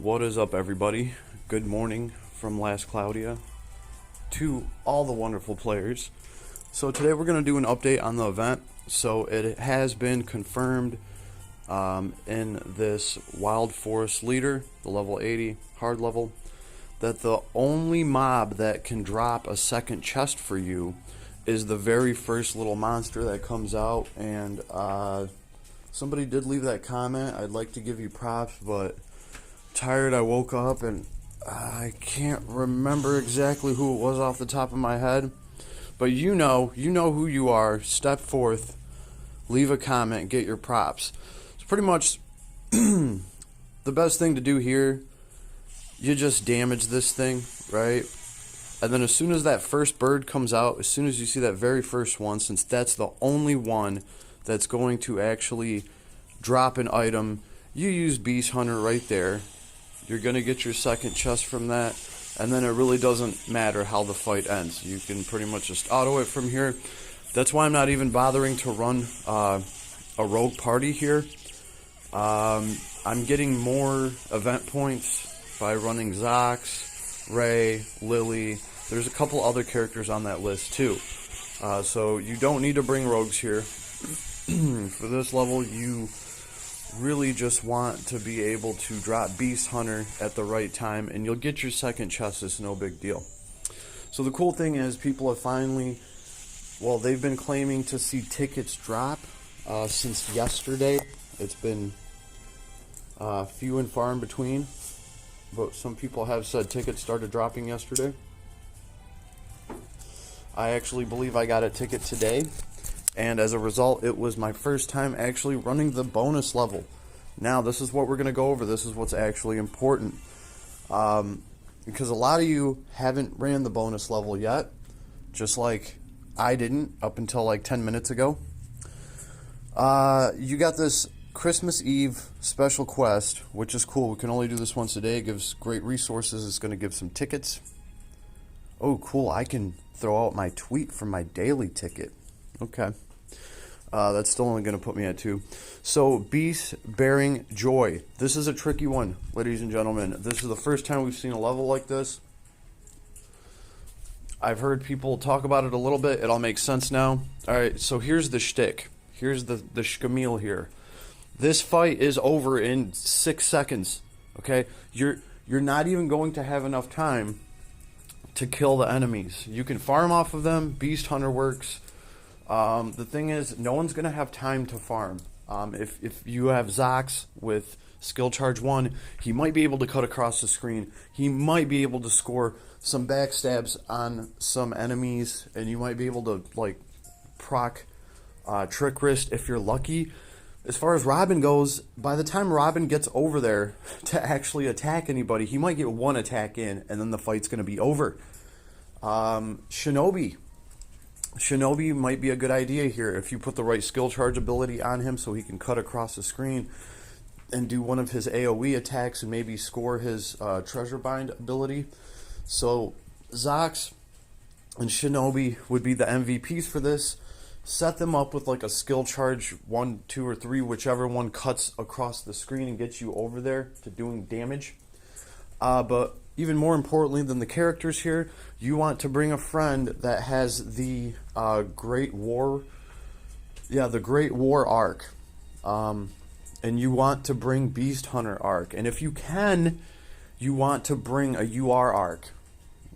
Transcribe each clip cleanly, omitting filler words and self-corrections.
What is up, everybody? Good morning from last Cloudia to all the wonderful players. So today we're going to do an update on the event. So it has been confirmed in this Wild Forest Leader, the level 80 hard level, that the only mob that can drop a second chest for you is the very first little monster that comes out. And somebody did leave that comment. I'd like to give you props, but tired. I woke up and I can't remember exactly who it was off the top of my head, but you know who you are. Step forth, leave a comment, get your props. It's pretty much the best thing to do here. You just damage this thing, right? And then as soon as that first bird comes out, as soon as you see that very first one, since that's the only one that's going to actually drop an item, you use Beast Hunter right there. You're going to get your second chest from that, and then it really doesn't matter how the fight ends. You can pretty much just auto it from here. That's why I'm not even bothering to run a rogue party here. I'm getting more event points by running Zox, Ray, Lily. There's a couple other characters on that list too. So you don't need to bring rogues here. For this level, you really just want to be able to drop Beast Hunter at the right time, and you'll get your second chest. It's no big deal. So the cool thing is, people have finally, well, they've been claiming to see tickets drop since yesterday. It's been few and far in between, but some people have said tickets started dropping yesterday. I actually believe I got a ticket today, and as a result, it was my first time actually running the bonus level. Now, this is what we're going to go over. This is what's actually important. Because a lot of you haven't ran the bonus level yet, just like I didn't up until like 10 minutes ago. You got this Christmas Eve special quest, which is cool. We can only do this once a day. It gives great resources. It's going to give some tickets. Oh, cool. I can throw out my tweet from my daily ticket. Okay. That's still only going to put me at 2. So, Beast Bearing Joy. This is a tricky one, ladies and gentlemen. This is the first time we've seen a level like this. I've heard people talk about it a little bit. It all makes sense now. Alright, so here's the shtick. Here's the shkamil here. This fight is over in 6 seconds. Okay? You're not even going to have enough time to kill the enemies. You can farm off of them. Beast Hunter works. The thing is, no one's going to have time to farm. If you have Zox with skill charge 1, he might be able to cut across the screen. He might be able to score some backstabs on some enemies, and you might be able to like proc Trick Wrist if you're lucky. As far as Robin goes, by the time Robin gets over there to actually attack anybody, he might get one attack in, and then the fight's going to be over. Shinobi might be a good idea here if you put the right skill charge ability on him so he can cut across the screen and do one of his AoE attacks and maybe score his treasure bind ability. So Zox and Shinobi would be the MVPs for this. Set them up with like a skill charge 1, 2, or 3, whichever one cuts across the screen and gets you over there to doing damage. But even more importantly than the characters here, you want to bring a friend that has the Great War arc. And you want to bring Beast Hunter arc. And if you can, you want to bring a UR arc.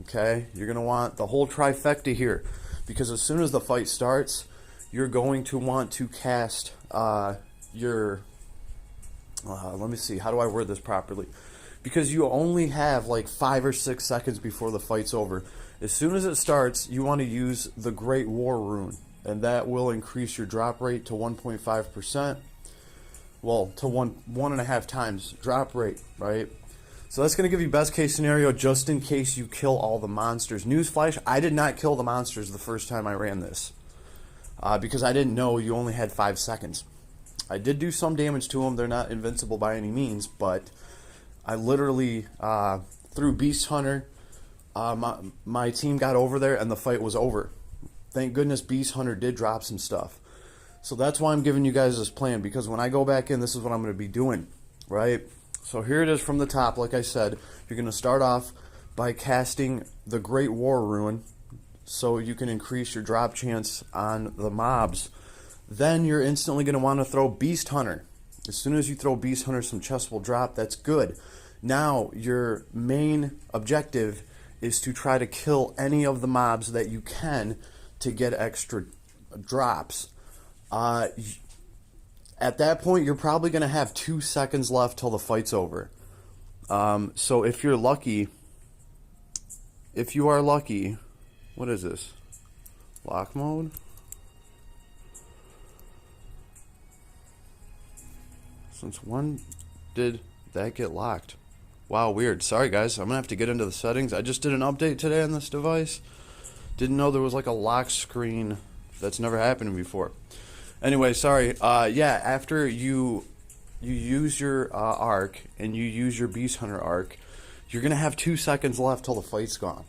Okay? You're going to want the whole trifecta here. Because as soon as the fight starts, you're going to want to cast your... let me see, how do I word this properly? Because you only have like 5 or 6 seconds before the fight's over. As soon as it starts, you want to use the Great War rune, and that will increase your drop rate to 1.5%. Well, to 1.5 times drop rate, right? So that's going to give you best case scenario just in case you kill all the monsters. Newsflash, I did not kill the monsters the first time I ran this. Because I didn't know you only had 5 seconds. I did do some damage to them. They're not invincible by any means, but I literally, through Beast Hunter, my team got over there and the fight was over. Thank goodness Beast Hunter did drop some stuff. So that's why I'm giving you guys this plan, because when I go back in, this is what I'm going to be doing, right? So here it is from the top. Like I said, you're going to start off by casting the Great War Ruin, so you can increase your drop chance on the mobs. Then you're instantly going to want to throw Beast Hunter. As soon as you throw Beast Hunter, some chests will drop. That's good. Now, your main objective is to try to kill any of the mobs that you can to get extra drops. At that point, you're probably going to have 2 seconds left till the fight's over. So if you're lucky, if you are lucky, what is this? Lock mode? Since when did that get locked? Wow, weird. Sorry, guys. I'm going to have to get into the settings. I just did an update today on this device. Didn't know there was like a lock screen. That's never happened before. Anyway, sorry. Yeah, after you use your arc and you use your Beast Hunter arc, you're going to have 2 seconds left till the fight's gone.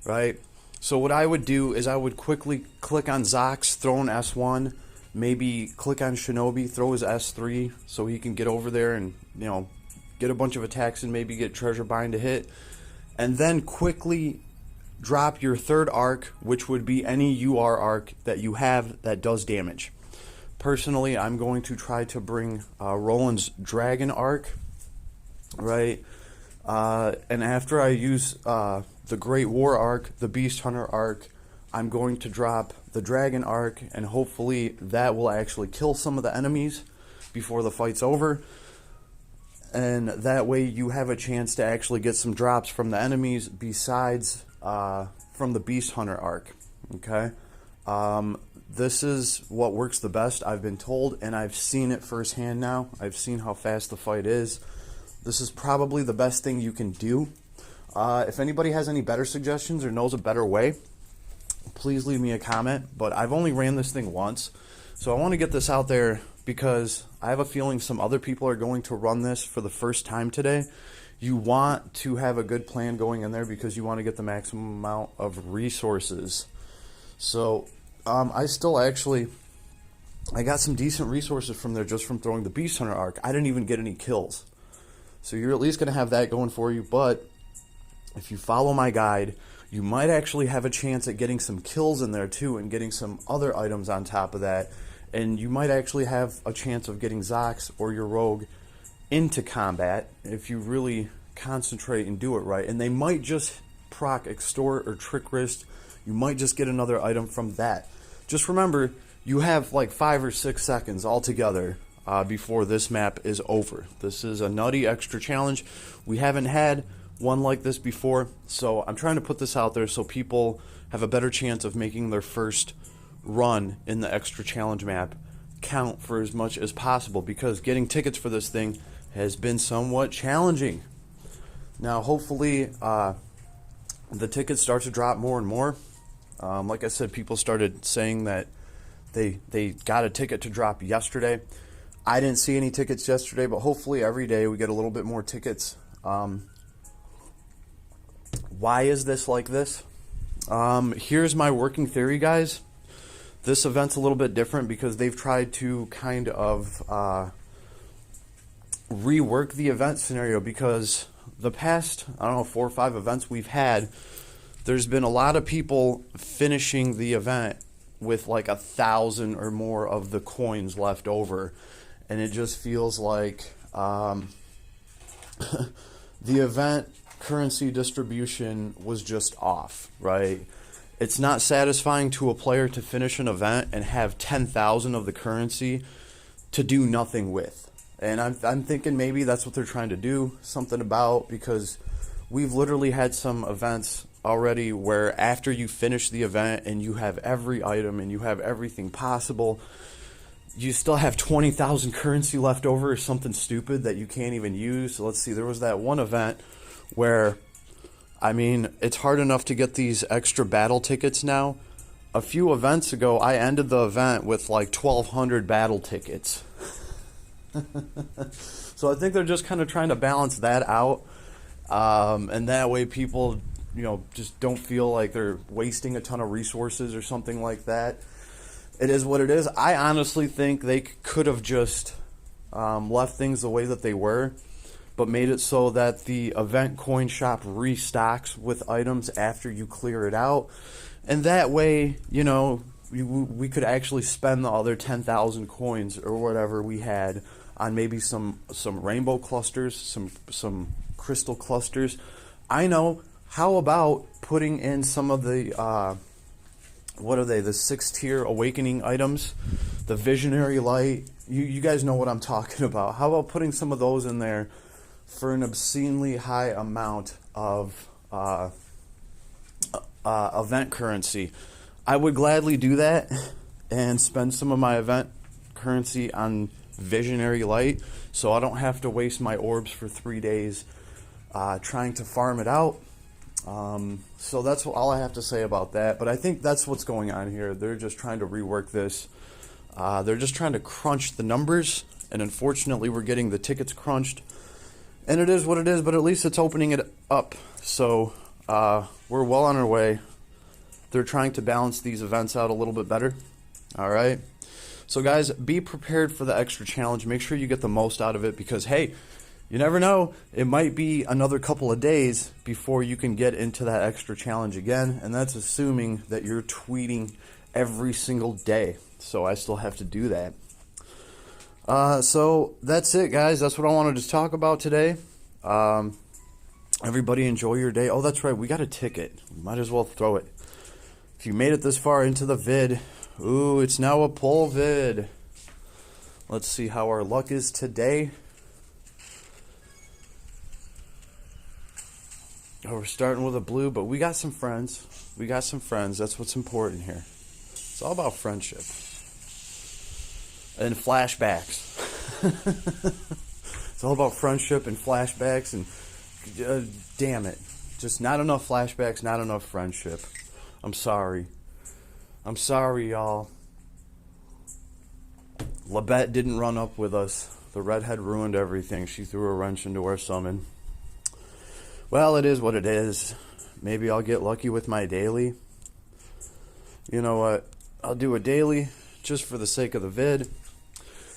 Right? So what I would do is I would quickly click on Zox, throw an S1, maybe click on Shinobi, throw his S3 so he can get over there and, you know, get a bunch of attacks and maybe get Treasure Bind to hit. And then quickly drop your third arc, which would be any UR arc that you have that does damage. Personally, I'm going to try to bring Roland's Dragon arc, right? And after I use the Great War arc, the Beast Hunter arc, I'm going to drop the Dragon arc, and hopefully that will actually kill some of the enemies before the fight's over. And that way you have a chance to actually get some drops from the enemies besides from the Beast Hunter arc. Okay? This is what works the best, I've been told, and I've seen it firsthand now. I've seen how fast the fight is. This is probably the best thing you can do. If anybody has any better suggestions or knows a better way, please leave me a comment. But I've only ran this thing once, so I want to get this out there because I have a feeling some other people are going to run this for the first time today. You want to have a good plan going in there because you want to get the maximum amount of resources. So I got some decent resources from there just from throwing the Beast Hunter arc. I didn't even get any kills. So you're at least going to have that going for you. But if you follow my guide, you might actually have a chance at getting some kills in there too and getting some other items on top of that. And you might actually have a chance of getting Zox or your Rogue into combat if you really concentrate and do it right. And they might just proc Extort or Trick Wrist. You might just get another item from that. Just remember, you have like 5 or 6 seconds altogether before this map is over. This is a nutty extra challenge. We haven't had one like this before, so I'm trying to put this out there so people have a better chance of making their first run in the extra challenge map count for as much as possible, because getting tickets for this thing has been somewhat challenging. Now hopefully the tickets start to drop more and more. Like I said, people started saying that they got a ticket to drop yesterday. I didn't see any tickets yesterday, but hopefully every day we get a little bit more tickets. Why is this like this? Here's my working theory, guys. This event's a little bit different because they've tried to kind of rework the event scenario, because the past, I don't know, 4 or 5 events we've had, there's been a lot of people finishing the event with like 1,000 or more of the coins left over. And it just feels like the event currency distribution was just off, right? It's not satisfying to a player to finish an event and have 10,000 of the currency to do nothing with. And I'm thinking maybe that's what they're trying to do something about, because we've literally had some events already where after you finish the event and you have every item and you have everything possible, you still have 20,000 currency left over or something stupid that you can't even use. So let's see, there was that one event where, I mean, it's hard enough to get these extra battle tickets now. A few events ago, I ended the event with like 1,200 battle tickets. So I think they're just kind of trying to balance that out. And that way people, you know, just don't feel like they're wasting a ton of resources or something like that. It is what it is. I honestly think they could have just left things the way that they were, but made it so that the event coin shop restocks with items after you clear it out. And that way, you know, we could actually spend the other 10,000 coins or whatever we had on maybe some rainbow clusters, some crystal clusters. I know. How about putting in some of the what are they? The 6-tier awakening items, the visionary light. You guys know what I'm talking about. How about putting some of those in there for an obscenely high amount of event currency? I would gladly do that and spend some of my event currency on visionary light, so I don't have to waste my orbs for 3 days trying to farm it out. So that's all I have to say about that. But I think that's what's going on here. They're just trying to rework this. They're just trying to crunch the numbers, and unfortunately we're getting the tickets crunched. And it is what it is, but at least it's opening it up. So we're well on our way. They're trying to balance these events out a little bit better. All right. So guys, be prepared for the extra challenge. Make sure you get the most out of it, because hey, you never know, it might be another couple of days before you can get into that extra challenge again, and that's assuming that you're tweeting every single day. So I still have to do that. So that's it, guys. That's what I wanted to talk about today. Everybody enjoy your day. Oh, that's right, we got a ticket. Might as well throw it. If you made it this far into the vid, ooh, it's now a poll vid. Let's see how our luck is today. Oh, we're starting with a blue, but we got some friends. We got some friends. That's what's important here. It's all about friendship. And flashbacks. It's all about friendship and flashbacks, and damn it. Just not enough flashbacks, not enough friendship. I'm sorry. I'm sorry, y'all. Labette didn't run up with us. The redhead ruined everything. She threw a wrench into our summon. Well, it is what it is. Maybe I'll get lucky with my daily. You know what? I'll do a daily just for the sake of the vid.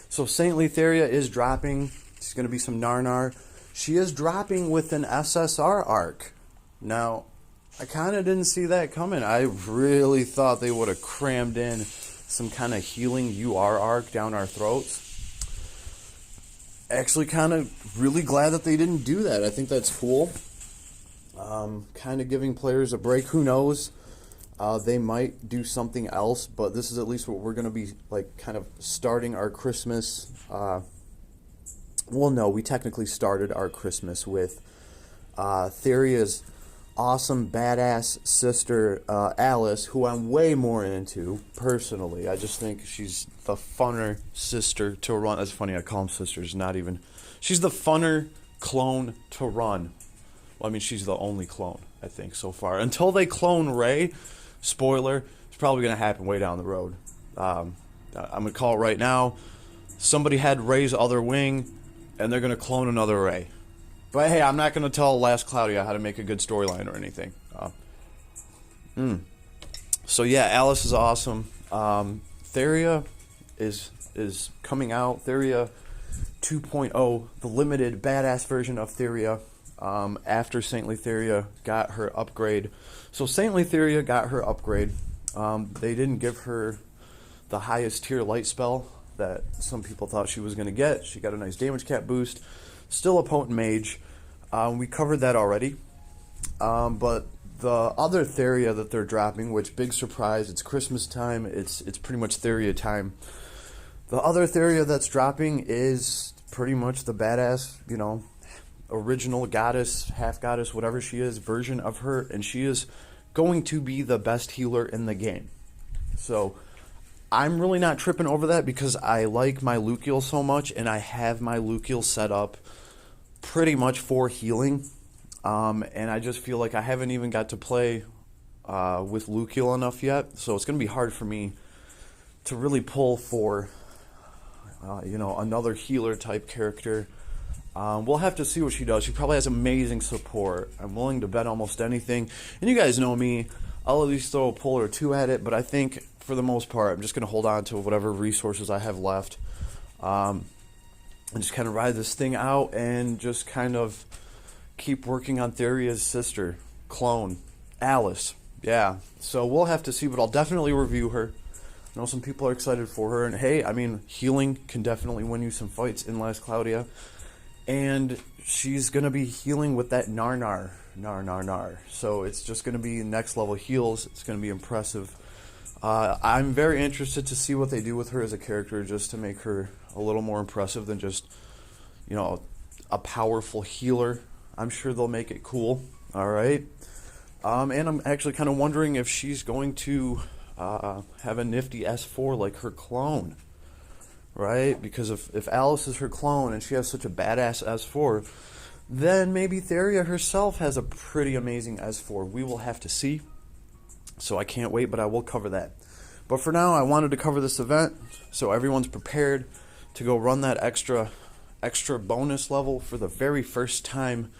So Saintly Theria is dropping. She's going to be some Narnar. She is dropping with an SSR arc. Now, I kind of didn't see that coming. I really thought they would have crammed in some kind of healing UR arc down our throats. Actually, kind of really glad that they didn't do that. I think that's cool. Kind of giving players a break. Who knows? They might do something else, but this is at least what we're going to be like, kind of starting our Christmas. Well, no, we technically started our Christmas with Theria's awesome, badass sister, Alice, who I'm way more into, personally. I just think she's the funner sister to run. That's funny, I call them sisters, not even. She's the funner clone to run. Well, I mean, she's the only clone, I think, so far. Until they clone Rey, spoiler, it's probably going to happen way down the road. I'm going to call it right now. Somebody had Rey's other wing, and they're going to clone another Rey. But hey, I'm not going to tell Last Cloudia how to make a good storyline or anything. So yeah, Alice is awesome. Theria is coming out. Theria 2.0, the limited badass version of Theria. After Saintly Theria got her upgrade. So Saintly Theria got her upgrade. They didn't give her the highest tier light spell that some people thought she was going to get. She got a nice damage cap boost. Still a potent mage. We covered that already. But the other Theria that they're dropping, which, big surprise, it's Christmas time. It's pretty much Theria time. The other Theria that's dropping is pretty much the badass, you know, original goddess, half goddess, whatever she is, version of her, and she is going to be the best healer in the game. So I'm really not tripping over that, because I like my Luciel so much, and I have my Luciel set up pretty much for healing, and I just feel like I haven't even got to play with Luciel enough yet, so it's going to be hard for me to really pull for you know, another healer type character. We'll have to see what she does. She probably has amazing support. I'm willing to bet almost anything. And you guys know me. I'll at least throw a pull or two at it. But I think, for the most part, I'm just going to hold on to whatever resources I have left. and just kind of ride this thing out and just kind of keep working on Theria's sister, clone, Alice. Yeah, so we'll have to see, but I'll definitely review her. I know some people are excited for her, and hey, I mean, healing can definitely win you some fights in Last Cloudia. And she's going to be healing with that Nar. So it's just going to be next level heals. It's going to be impressive. I'm very interested to see what they do with her as a character, just to make her a little more impressive than just, a powerful healer. I'm sure they'll make it cool. All right. And I'm actually kind of wondering if she's going to have a nifty S4 like her clone. Right? Because if Alice is her clone and she has such a badass S4, then maybe Theria herself has a pretty amazing S4. We will have to see. So I can't wait, but I will cover that. But for now, I wanted to cover this event so everyone's prepared to go run that extra bonus level for the very first time.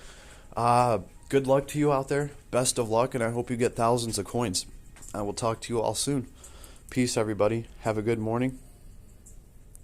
Good luck to you out there. Best of luck, and I hope you get thousands of coins. I will talk to you all soon. Peace, everybody. Have a good morning.